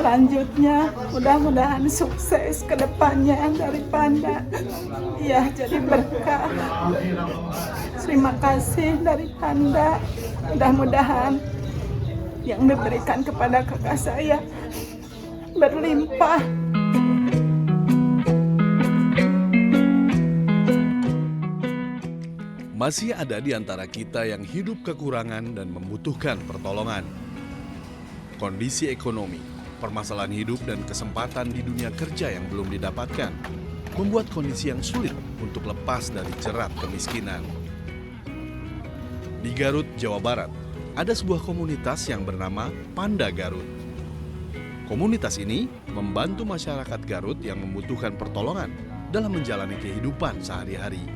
selanjutnya mudah-mudahan sukses ke depannya dari Panda. Ya, jadi berkah. Terima kasih dari Panda. Mudah-mudahan yang diberikan kepada kakak saya berlimpah. Masih ada di antara kita yang hidup kekurangan dan membutuhkan pertolongan. Kondisi ekonomi, permasalahan hidup dan kesempatan di dunia kerja yang belum didapatkan membuat kondisi yang sulit untuk lepas dari jerat kemiskinan. Di Garut, Jawa Barat, ada sebuah komunitas yang bernama Panda Garut. Komunitas ini membantu masyarakat Garut yang membutuhkan pertolongan dalam menjalani kehidupan sehari-hari.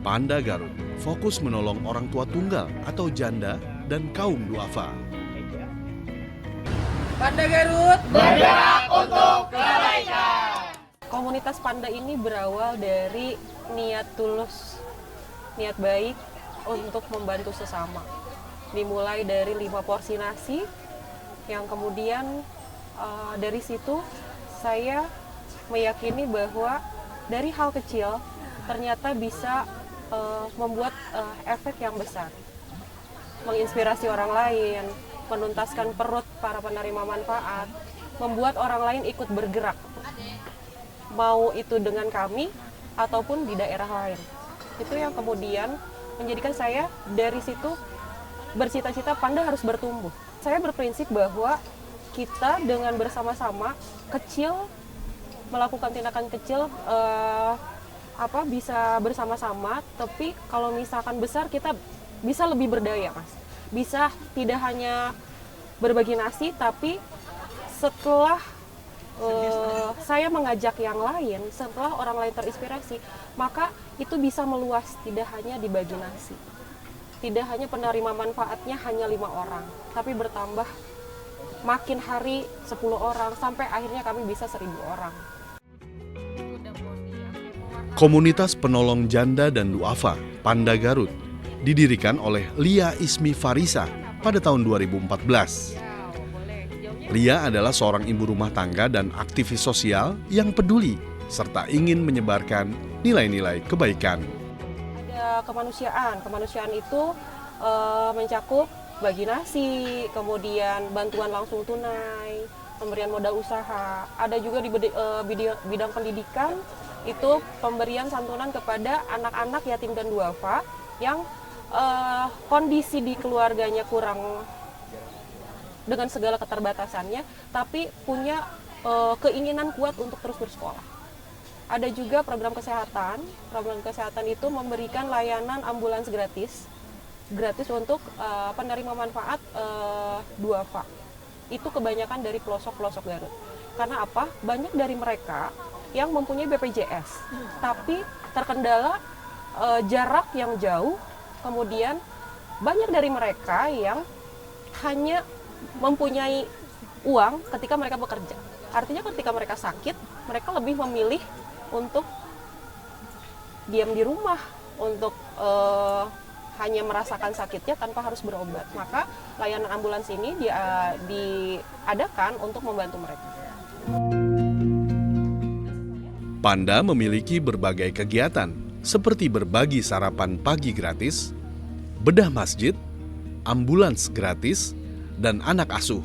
Panda Garut fokus menolong orang tua tunggal atau janda dan kaum duafa. Panda Garut bergerak untuk kebaikan. Komunitas Panda ini berawal dari niat tulus, niat baik untuk membantu sesama. Dimulai dari 5 porsi nasi, yang kemudian dari situ saya meyakini bahwa dari hal kecil ternyata bisa membuat efek yang besar, menginspirasi orang lain, menuntaskan perut para penerima manfaat, membuat orang lain ikut bergerak, mau itu dengan kami ataupun di daerah lain. Itu yang kemudian menjadikan saya dari situ bercita-cita Panda harus bertumbuh. Saya berprinsip bahwa kita dengan bersama-sama kecil, melakukan tindakan kecil, bisa bersama-sama, tapi kalau misalkan besar kita bisa lebih berdaya, Mas. Bisa tidak hanya berbagi nasi, tapi setelah saya mengajak yang lain, setelah orang lain terinspirasi, maka itu bisa meluas, tidak hanya dibagi nasi. Tidak hanya penerima manfaatnya hanya 5 orang, tapi bertambah makin hari 10 orang, sampai akhirnya kami bisa 1000 orang. Komunitas penolong janda dan duafa Panda Garut didirikan oleh Lia Ismi Farisa pada tahun 2014. Lia adalah seorang ibu rumah tangga dan aktivis sosial yang peduli serta ingin menyebarkan nilai-nilai kebaikan. Ada kemanusiaan itu mencakup bagi nasi, kemudian bantuan langsung tunai, pemberian modal usaha. Ada juga di bidang pendidikan, itu pemberian santunan kepada anak-anak yatim dan duafa yang kondisi di keluarganya kurang dengan segala keterbatasannya, tapi punya keinginan kuat untuk terus bersekolah. Ada juga program kesehatan. Program kesehatan itu memberikan layanan ambulans gratis untuk penerima manfaat duafa. Itu kebanyakan dari pelosok-pelosok Garut. Karena apa? Banyak dari mereka yang mempunyai BPJS, tapi terkendala jarak yang jauh, kemudian banyak dari mereka yang hanya mempunyai uang ketika mereka bekerja. Artinya ketika mereka sakit, mereka lebih memilih untuk diam di rumah, untuk hanya merasakan sakitnya tanpa harus berobat. Maka layanan ambulans ini diadakan untuk membantu mereka. Panda memiliki berbagai kegiatan seperti berbagi sarapan pagi gratis, bedah masjid, ambulans gratis, dan anak asuh.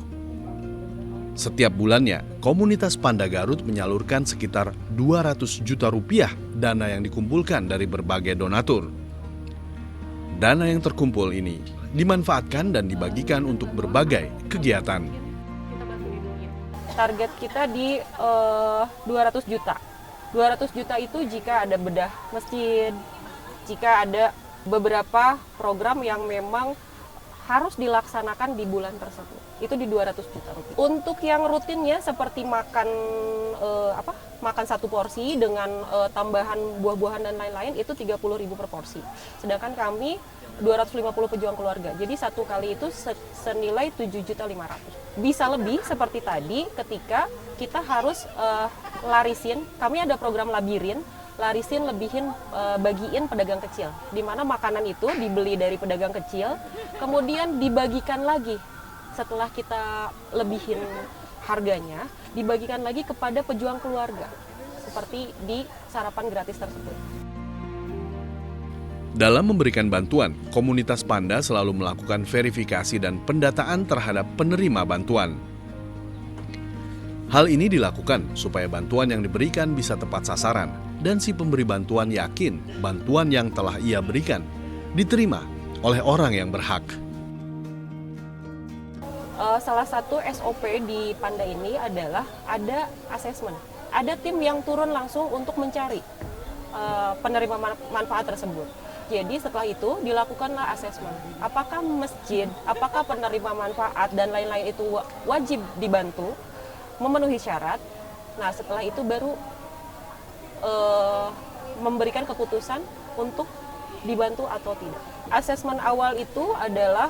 Setiap bulannya, komunitas Panda Garut menyalurkan sekitar 200 juta rupiah dana yang dikumpulkan dari berbagai donatur. Dana yang terkumpul ini dimanfaatkan dan dibagikan untuk berbagai kegiatan. Target kita di 200 juta. 200 juta itu jika ada bedah masjid, jika ada beberapa program yang memang harus dilaksanakan di bulan tersebut. Itu di 200 juta rupiah. Untuk yang rutinnya seperti makan satu porsi dengan tambahan buah-buahan dan lain-lain itu 30.000 per porsi. Sedangkan kami 250 pejuang keluarga. Jadi satu kali itu senilai 7.500.000. Bisa lebih seperti tadi ketika kita harus larisin. Kami ada program labirin, larisin, lebihin, bagiin pedagang kecil. Di mana makanan itu dibeli dari pedagang kecil, kemudian dibagikan lagi setelah kita lebihin harganya, dibagikan lagi kepada pejuang keluarga, seperti di sarapan gratis tersebut. Dalam memberikan bantuan, komunitas Panda selalu melakukan verifikasi dan pendataan terhadap penerima bantuan. Hal ini dilakukan supaya bantuan yang diberikan bisa tepat sasaran dan si pemberi bantuan yakin bantuan yang telah ia berikan diterima oleh orang yang berhak. Salah satu SOP di Panda ini adalah ada asesmen. Ada tim yang turun langsung untuk mencari penerima manfaat tersebut. Jadi setelah itu dilakukanlah asesmen. Apakah masjid, apakah penerima manfaat dan lain-lain itu wajib dibantu, memenuhi syarat. Nah setelah itu baru memberikan keputusan untuk dibantu atau tidak. Asesmen awal itu adalah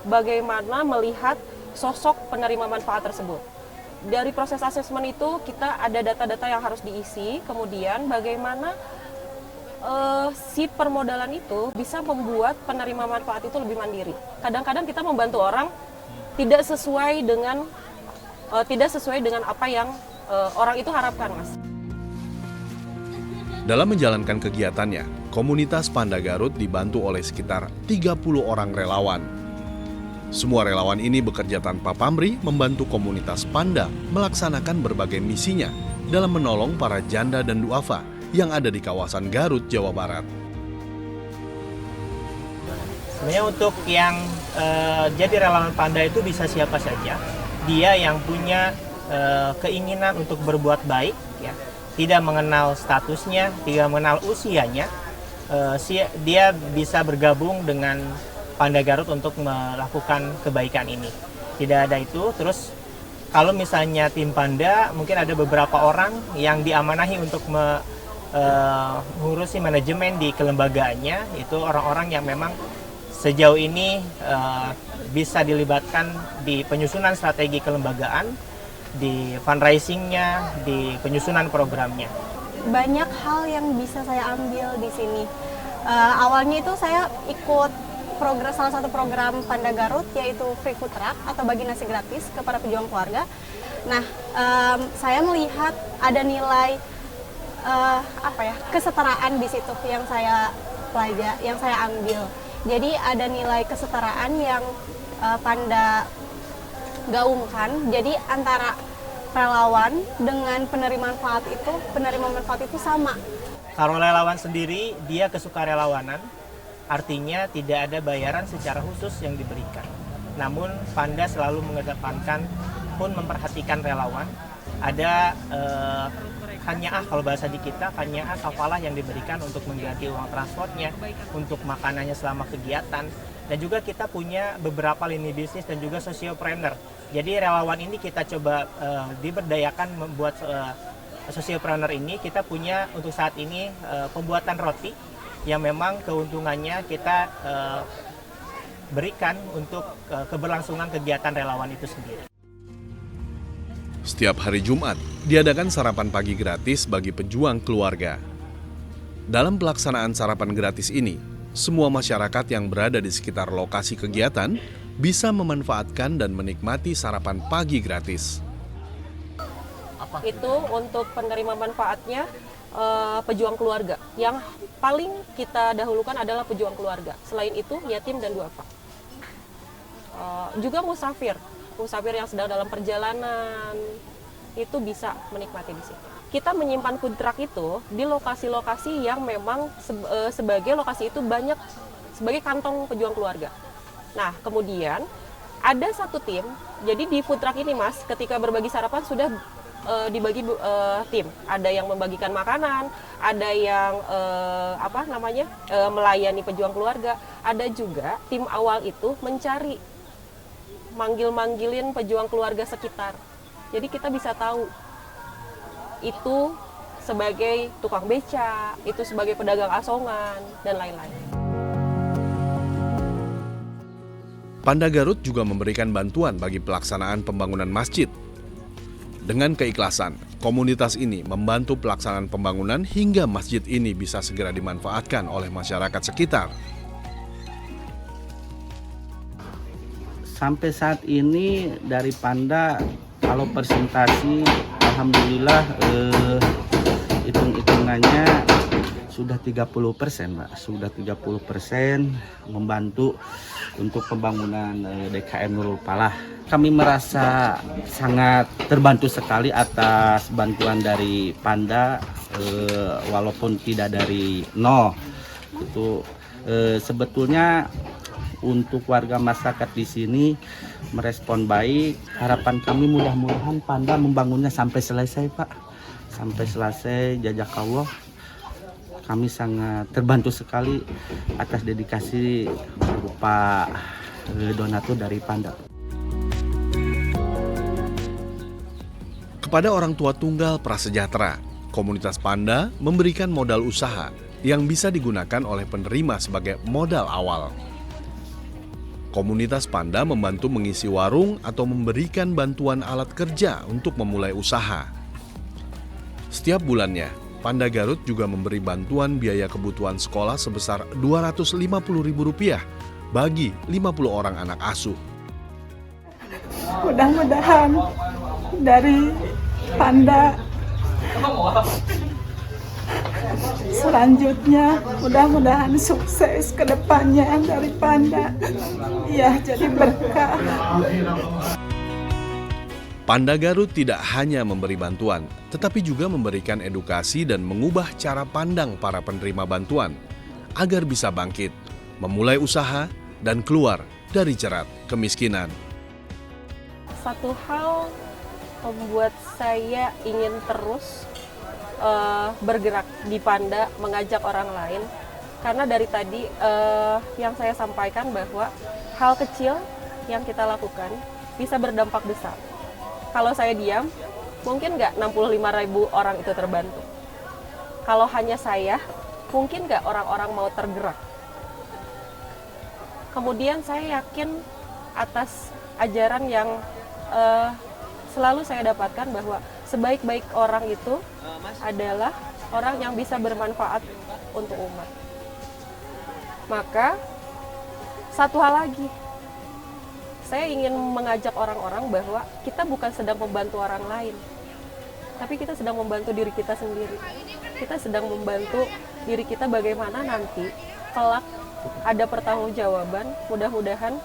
bagaimana melihat sosok penerima manfaat tersebut. Dari proses asesmen itu kita ada data-data yang harus diisi, kemudian bagaimana si permodalan itu bisa membuat penerima manfaat itu lebih mandiri. Kadang-kadang kita membantu orang tidak sesuai dengan apa yang orang itu harapkan, Mas. Dalam menjalankan kegiatannya, komunitas Panda Garut dibantu oleh sekitar 30 orang relawan. Semua relawan ini bekerja tanpa pamrih membantu komunitas Panda melaksanakan berbagai misinya dalam menolong para janda dan duafa yang ada di kawasan Garut, Jawa Barat. Sebenarnya untuk yang jadi relawan Panda itu bisa siapa saja. Dia yang punya keinginan untuk berbuat baik, ya, tidak mengenal statusnya, tidak mengenal usianya, dia bisa bergabung dengan Panda Garut untuk melakukan kebaikan ini. Tidak ada itu. Terus kalau misalnya tim Panda, mungkin ada beberapa orang yang diamanahi untuk mengurusi manajemen di kelembagaannya. Itu orang-orang yang memang sejauh ini bisa dilibatkan di penyusunan strategi kelembagaan, di fundraisingnya, di penyusunan programnya. Banyak hal yang bisa saya ambil di sini. Awalnya itu saya ikut salah satu program Panda Garut, yaitu Free Food Truck atau bagi nasi gratis kepada pejuang keluarga. Nah, saya melihat ada nilai kesetaraan di situ yang saya pelajari, yang saya ambil. Jadi ada nilai kesetaraan yang Panda gaungkan. Jadi antara relawan dengan penerima manfaat itu sama. Kalau relawan sendiri, dia kesukarelawanan, artinya tidak ada bayaran secara khusus yang diberikan. Namun Panda selalu mengedepankan pun memperhatikan relawan. Ada kanyaah, kalau bahasa di kita, kanyaah kafalah yang diberikan untuk mengganti uang transportnya, untuk makanannya selama kegiatan. Dan juga kita punya beberapa lini bisnis dan juga sociopreneur. Jadi relawan ini kita coba diberdayakan membuat sociopreneur ini. Kita punya untuk saat ini pembuatan roti yang memang keuntungannya kita berikan untuk keberlangsungan kegiatan relawan itu sendiri. Setiap hari Jumat, diadakan sarapan pagi gratis bagi pejuang keluarga. Dalam pelaksanaan sarapan gratis ini, semua masyarakat yang berada di sekitar lokasi kegiatan bisa memanfaatkan dan menikmati sarapan pagi gratis. Itu untuk penerima manfaatnya pejuang keluarga. Yang paling kita dahulukan adalah pejuang keluarga. Selain itu, yatim dan duafa. Juga musafir yang sedang dalam perjalanan itu bisa menikmati di sini. Kita menyimpan food truck itu di lokasi-lokasi yang memang sebagai lokasi itu banyak sebagai kantong pejuang keluarga. Nah, kemudian ada satu tim. Jadi di food truck ini, Mas, ketika berbagi sarapan sudah dibagi tim. Ada yang membagikan makanan, ada yang melayani pejuang keluarga. Ada juga tim awal itu mencari, manggilin pejuang keluarga sekitar. Jadi kita bisa tahu itu sebagai tukang beca, itu sebagai pedagang asongan, dan lain-lain. Panda Garut juga memberikan bantuan bagi pelaksanaan pembangunan masjid. Dengan keikhlasan, komunitas ini membantu pelaksanaan pembangunan hingga masjid ini bisa segera dimanfaatkan oleh masyarakat sekitar. Sampai saat ini dari Panda kalau presentasi alhamdulillah hitung-hitungannya sudah 30%, Mbak. Sudah 30% membantu untuk pembangunan DKM Nurul Falah. Kami merasa sangat terbantu sekali atas bantuan dari Panda, walaupun tidak dari nol. Itu sebetulnya untuk warga masyarakat di sini merespon baik. Harapan kami mudah-mudahan Panda membangunnya sampai selesai, Pak. Sampai selesai, jazakallah. Kami sangat terbantu sekali atas dedikasi berupa donatur dari Panda. Kepada orang tua tunggal prasejahtera, komunitas Panda memberikan modal usaha yang bisa digunakan oleh penerima sebagai modal awal. Komunitas Panda membantu mengisi warung atau memberikan bantuan alat kerja untuk memulai usaha. Setiap bulannya, Panda Garut juga memberi bantuan biaya kebutuhan sekolah sebesar Rp250.000 bagi 50 orang anak asuh. Mudah-mudahan dari Panda selanjutnya mudah-mudahan sukses ke depannya dari Panda. Ya, jadi berkah. Panda Garut tidak hanya memberi bantuan, tetapi juga memberikan edukasi dan mengubah cara pandang para penerima bantuan agar bisa bangkit, memulai usaha, dan keluar dari jerat kemiskinan. Satu hal membuat saya ingin terus bergerak di Panda, mengajak orang lain, karena dari tadi yang saya sampaikan bahwa hal kecil yang kita lakukan bisa berdampak besar. Kalau saya diam, mungkin nggak 65.000 orang itu terbantu. Kalau hanya saya, mungkin nggak orang-orang mau tergerak. Kemudian saya yakin atas ajaran yang selalu saya dapatkan bahwa sebaik-baik orang itu adalah orang yang bisa bermanfaat untuk umat. Maka, satu hal lagi, saya ingin mengajak orang-orang bahwa kita bukan sedang membantu orang lain, tapi kita sedang membantu diri kita sendiri. Kita sedang membantu diri kita bagaimana nanti kelak ada pertanggungjawaban. Mudah-mudahan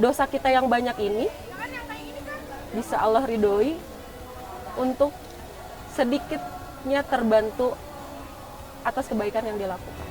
dosa kita yang banyak ini bisa Allah ridhoi untuk sedikitnya terbantu atas kebaikan yang dilakukan.